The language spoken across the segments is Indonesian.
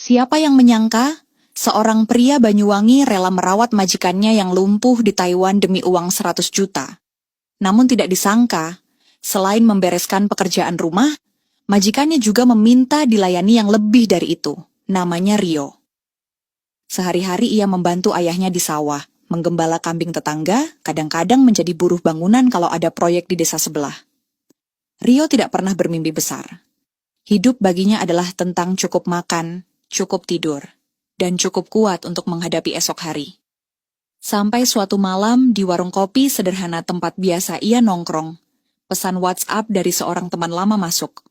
Siapa yang menyangka seorang pria Banyuwangi rela merawat majikannya yang lumpuh di Taiwan demi uang 100 juta. Namun tidak disangka, selain membereskan pekerjaan rumah, majikannya juga meminta dilayani yang lebih dari itu, namanya Rio. Sehari-hari ia membantu ayahnya di sawah, menggembala kambing tetangga, kadang-kadang menjadi buruh bangunan kalau ada proyek di desa sebelah. Rio tidak pernah bermimpi besar. Hidup baginya adalah tentang cukup makan, cukup tidur, dan cukup kuat untuk menghadapi esok hari. Sampai suatu malam di warung kopi sederhana tempat biasa ia nongkrong, pesan WhatsApp dari seorang teman lama masuk.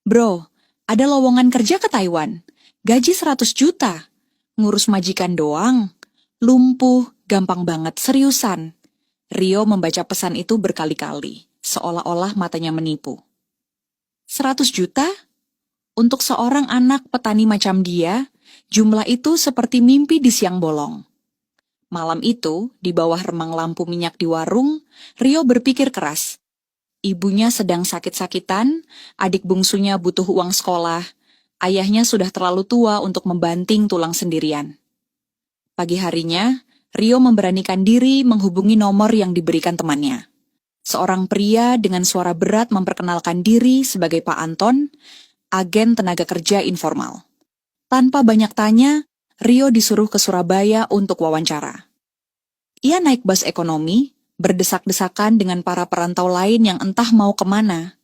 "Bro, ada lowongan kerja ke Taiwan, gaji 100 juta, ngurus majikan doang, lumpuh, gampang banget, seriusan." Rio membaca pesan itu berkali-kali, seolah-olah matanya menipu. 100 juta? Untuk seorang anak petani macam dia, jumlah itu seperti mimpi di siang bolong. Malam itu, di bawah remang lampu minyak di warung, Rio berpikir keras. Ibunya sedang sakit-sakitan, adik bungsunya butuh uang sekolah, ayahnya sudah terlalu tua untuk membanting tulang sendirian. Pagi harinya, Rio memberanikan diri menghubungi nomor yang diberikan temannya. Seorang pria dengan suara berat memperkenalkan diri sebagai Pak Anton, agen tenaga kerja informal. Tanpa banyak tanya, Rio disuruh ke Surabaya untuk wawancara. Ia naik bus ekonomi, berdesak-desakan dengan para perantau lain yang entah mau kemana.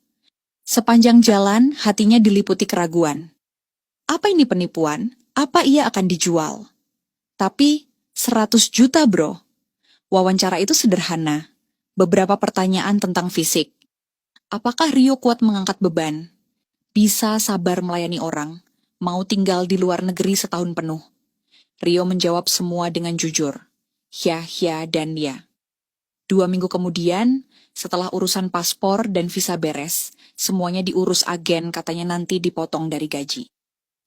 Sepanjang jalan, hatinya diliputi keraguan. Apa ini penipuan? Apa ia akan dijual? Tapi, 100 juta bro. Wawancara itu sederhana. Beberapa pertanyaan tentang fisik. Apakah Rio kuat mengangkat beban? Bisa sabar melayani orang? Mau tinggal di luar negeri setahun penuh? Rio menjawab semua dengan jujur. Ya, dan ya. 2 minggu kemudian, setelah urusan paspor dan visa beres, semuanya diurus agen, katanya nanti dipotong dari gaji.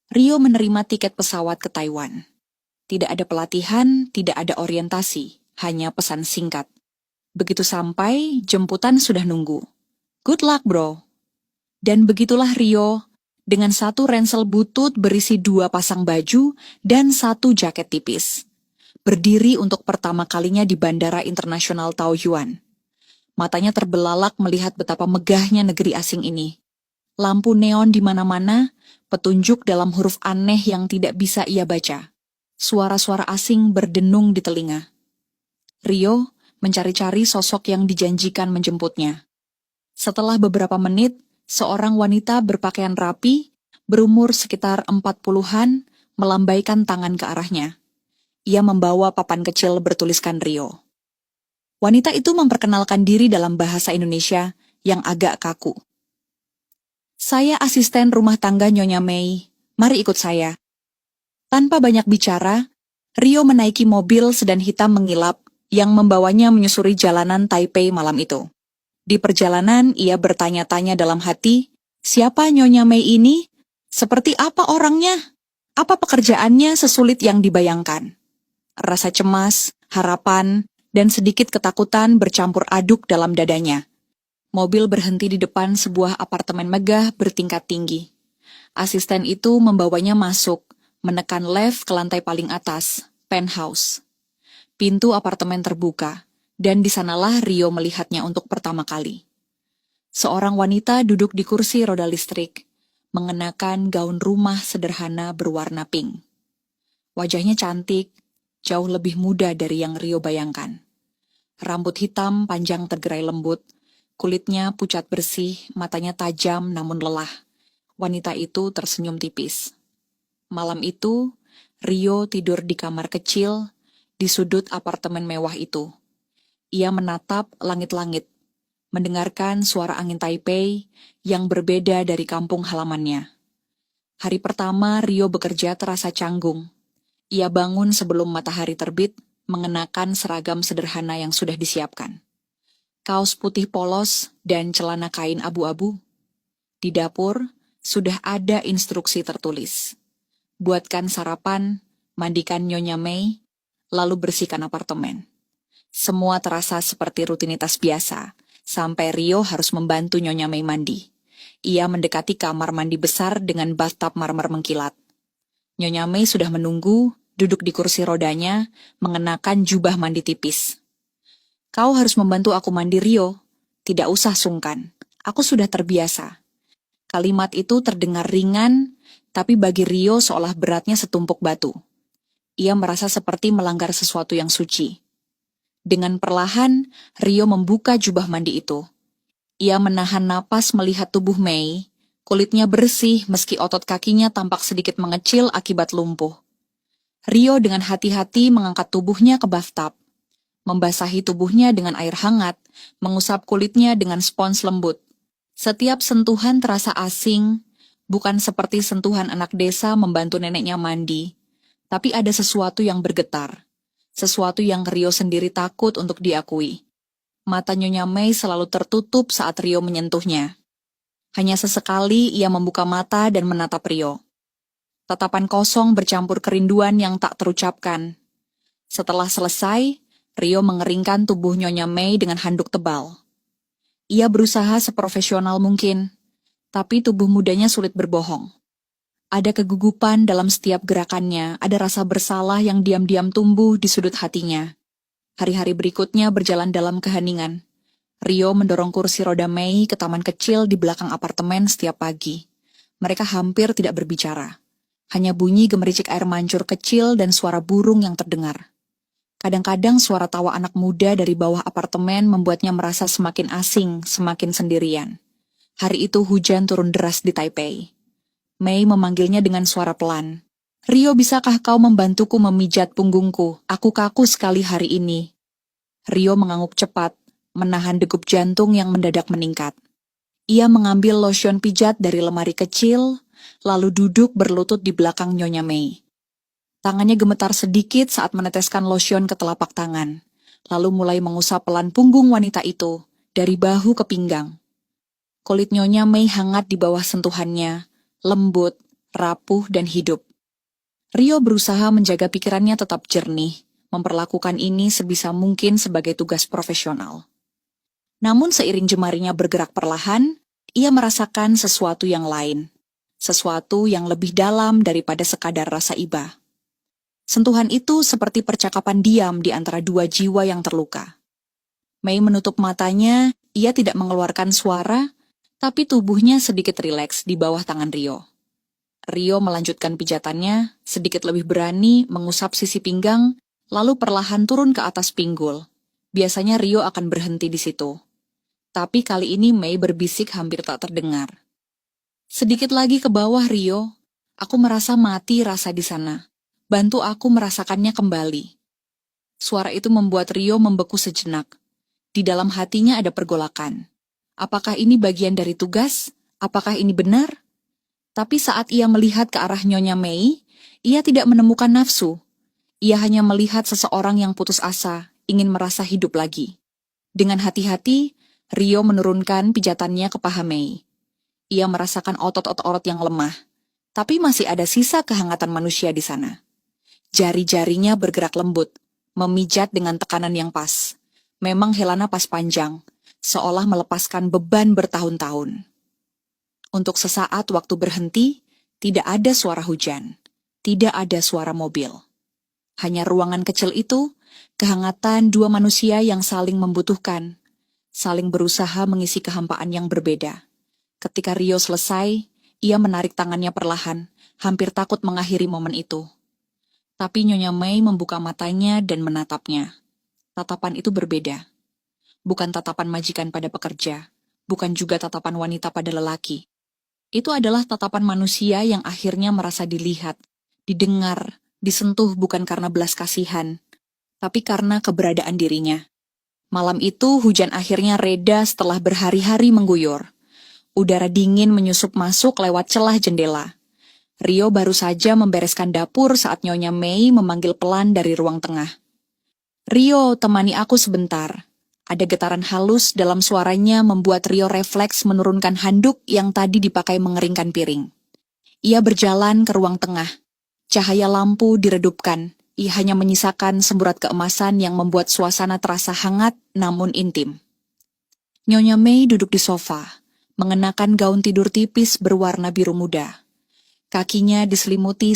Rio menerima tiket pesawat ke Taiwan. Tidak ada pelatihan, tidak ada orientasi, hanya pesan singkat. Begitu sampai, jemputan sudah nunggu. Good luck bro. Dan begitulah Rio, dengan satu ransel butut berisi 2 pasang baju dan 1 jaket tipis. Berdiri untuk pertama kalinya di Bandara Internasional Taoyuan. Matanya terbelalak melihat betapa megahnya negeri asing ini. Lampu neon di mana-mana, petunjuk dalam huruf aneh yang tidak bisa ia baca. Suara-suara asing berdenung di telinga. Rio mencari-cari sosok yang dijanjikan menjemputnya. Setelah beberapa menit, seorang wanita berpakaian rapi, berumur sekitar 40-an, melambaikan tangan ke arahnya. Ia membawa papan kecil bertuliskan Rio. Wanita itu memperkenalkan diri dalam bahasa Indonesia yang agak kaku. "Saya asisten rumah tangga Nyonya Mei, mari ikut saya." Tanpa banyak bicara, Rio menaiki mobil sedan hitam mengilap yang membawanya menyusuri jalanan Taipei malam itu. Di perjalanan, ia bertanya-tanya dalam hati, siapa Nyonya Mei ini? Seperti apa orangnya? Apa pekerjaannya sesulit yang dibayangkan? Rasa cemas, harapan, dan sedikit ketakutan bercampur aduk dalam dadanya. Mobil berhenti di depan sebuah apartemen megah bertingkat tinggi. Asisten itu membawanya masuk, menekan lift ke lantai paling atas, penthouse. Pintu apartemen terbuka, dan di sanalah Rio melihatnya untuk pertama kali. Seorang wanita duduk di kursi roda listrik, mengenakan gaun rumah sederhana berwarna pink. Wajahnya cantik, jauh lebih muda dari yang Rio bayangkan. Rambut hitam panjang tergerai lembut, kulitnya pucat bersih, matanya tajam namun lelah. Wanita itu tersenyum tipis. Malam itu, Rio tidur di kamar kecil, di sudut apartemen mewah itu. Ia menatap langit-langit, mendengarkan suara angin Taipei yang berbeda dari kampung halamannya. Hari pertama Rio bekerja terasa canggung. Ia bangun sebelum matahari terbit, mengenakan seragam sederhana yang sudah disiapkan. Kaos putih polos dan celana kain abu-abu. Di dapur, sudah ada instruksi tertulis. Buatkan sarapan, mandikan Nyonya Mei, lalu bersihkan apartemen. Semua terasa seperti rutinitas biasa, sampai Rio harus membantu Nyonya Mei mandi. Ia mendekati kamar mandi besar dengan bathtub marmer mengkilat. Nyonya Mei sudah menunggu, duduk di kursi rodanya, mengenakan jubah mandi tipis. Kau harus membantu aku mandi, Rio. Tidak usah sungkan. Aku sudah terbiasa. Kalimat itu terdengar ringan, tapi bagi Rio seolah beratnya setumpuk batu. Ia merasa seperti melanggar sesuatu yang suci. Dengan perlahan, Rio membuka jubah mandi itu. Ia menahan napas melihat tubuh Mei. Kulitnya bersih meski otot kakinya tampak sedikit mengecil akibat lumpuh. Rio dengan hati-hati mengangkat tubuhnya ke bathtub. Membasahi tubuhnya dengan air hangat, mengusap kulitnya dengan spons lembut. Setiap sentuhan terasa asing, bukan seperti sentuhan anak desa membantu neneknya mandi, tapi ada sesuatu yang bergetar. Sesuatu yang Rio sendiri takut untuk diakui. Mata Nyonya Mei selalu tertutup saat Rio menyentuhnya. Hanya sesekali ia membuka mata dan menatap Rio. Tatapan kosong bercampur kerinduan yang tak terucapkan. Setelah selesai, Rio mengeringkan tubuh Nyonya Mei dengan handuk tebal. Ia berusaha seprofesional mungkin, tapi tubuh mudanya sulit berbohong. Ada kegugupan dalam setiap gerakannya, ada rasa bersalah yang diam-diam tumbuh di sudut hatinya. Hari-hari berikutnya berjalan dalam keheningan. Rio mendorong kursi roda Mei ke taman kecil di belakang apartemen setiap pagi. Mereka hampir tidak berbicara. Hanya bunyi gemericik air mancur kecil dan suara burung yang terdengar. Kadang-kadang suara tawa anak muda dari bawah apartemen membuatnya merasa semakin asing, semakin sendirian. Hari itu hujan turun deras di Taipei. Mei memanggilnya dengan suara pelan. Rio, bisakah kau membantuku memijat punggungku? Aku kaku sekali hari ini. Rio mengangguk cepat, menahan degup jantung yang mendadak meningkat. Ia mengambil lotion pijat dari lemari kecil, lalu duduk berlutut di belakang Nyonya Mei. Tangannya gemetar sedikit saat meneteskan lotion ke telapak tangan, lalu mulai mengusap pelan punggung wanita itu, dari bahu ke pinggang. Kulit Nyonya Mei hangat di bawah sentuhannya, lembut, rapuh, dan hidup. Rio berusaha menjaga pikirannya tetap jernih, memperlakukan ini sebisa mungkin sebagai tugas profesional. Namun seiring jemarinya bergerak perlahan, ia merasakan sesuatu yang lain. Sesuatu yang lebih dalam daripada sekadar rasa iba. Sentuhan itu seperti percakapan diam di antara dua jiwa yang terluka. Mei menutup matanya, ia tidak mengeluarkan suara, tapi tubuhnya sedikit rileks di bawah tangan Rio. Rio melanjutkan pijatannya, sedikit lebih berani mengusap sisi pinggang, lalu perlahan turun ke atas pinggul. Biasanya Rio akan berhenti di situ. Tapi kali ini Mei berbisik hampir tak terdengar. Sedikit lagi ke bawah, Rio. Aku merasa mati rasa di sana. Bantu aku merasakannya kembali. Suara itu membuat Rio membeku sejenak. Di dalam hatinya ada pergolakan. Apakah ini bagian dari tugas? Apakah ini benar? Tapi saat ia melihat ke arah Nyonya Mei, ia tidak menemukan nafsu. Ia hanya melihat seseorang yang putus asa, ingin merasa hidup lagi. Dengan hati-hati, Rio menurunkan pijatannya ke paha Mei. Ia merasakan otot-otot yang lemah, tapi masih ada sisa kehangatan manusia di sana. Jari-jarinya bergerak lembut, memijat dengan tekanan yang pas. Memang Helana pas panjang, seolah melepaskan beban bertahun-tahun. Untuk sesaat waktu berhenti, tidak ada suara hujan, tidak ada suara mobil. Hanya ruangan kecil itu, kehangatan dua manusia yang saling membutuhkan, saling berusaha mengisi kehampaan yang berbeda. Ketika Rio selesai, ia menarik tangannya perlahan, hampir takut mengakhiri momen itu. Tapi Nyonya Mei membuka matanya dan menatapnya. Tatapan itu berbeda. Bukan tatapan majikan pada pekerja, bukan juga tatapan wanita pada lelaki. Itu adalah tatapan manusia yang akhirnya merasa dilihat, didengar, disentuh bukan karena belas kasihan, tapi karena keberadaan dirinya. Malam itu hujan akhirnya reda setelah berhari-hari mengguyur. Udara dingin menyusup masuk lewat celah jendela. Rio baru saja membereskan dapur saat Nyonya Mei memanggil pelan dari ruang tengah. Rio, temani aku sebentar. Ada getaran halus dalam suaranya membuat Rio refleks menurunkan handuk yang tadi dipakai mengeringkan piring. Ia berjalan ke ruang tengah. Cahaya lampu diredupkan. Ia hanya menyisakan semburat keemasan yang membuat suasana terasa hangat namun intim. Nyonya Mei duduk di sofa, mengenakan gaun tidur tipis berwarna biru muda. Kakinya diselimuti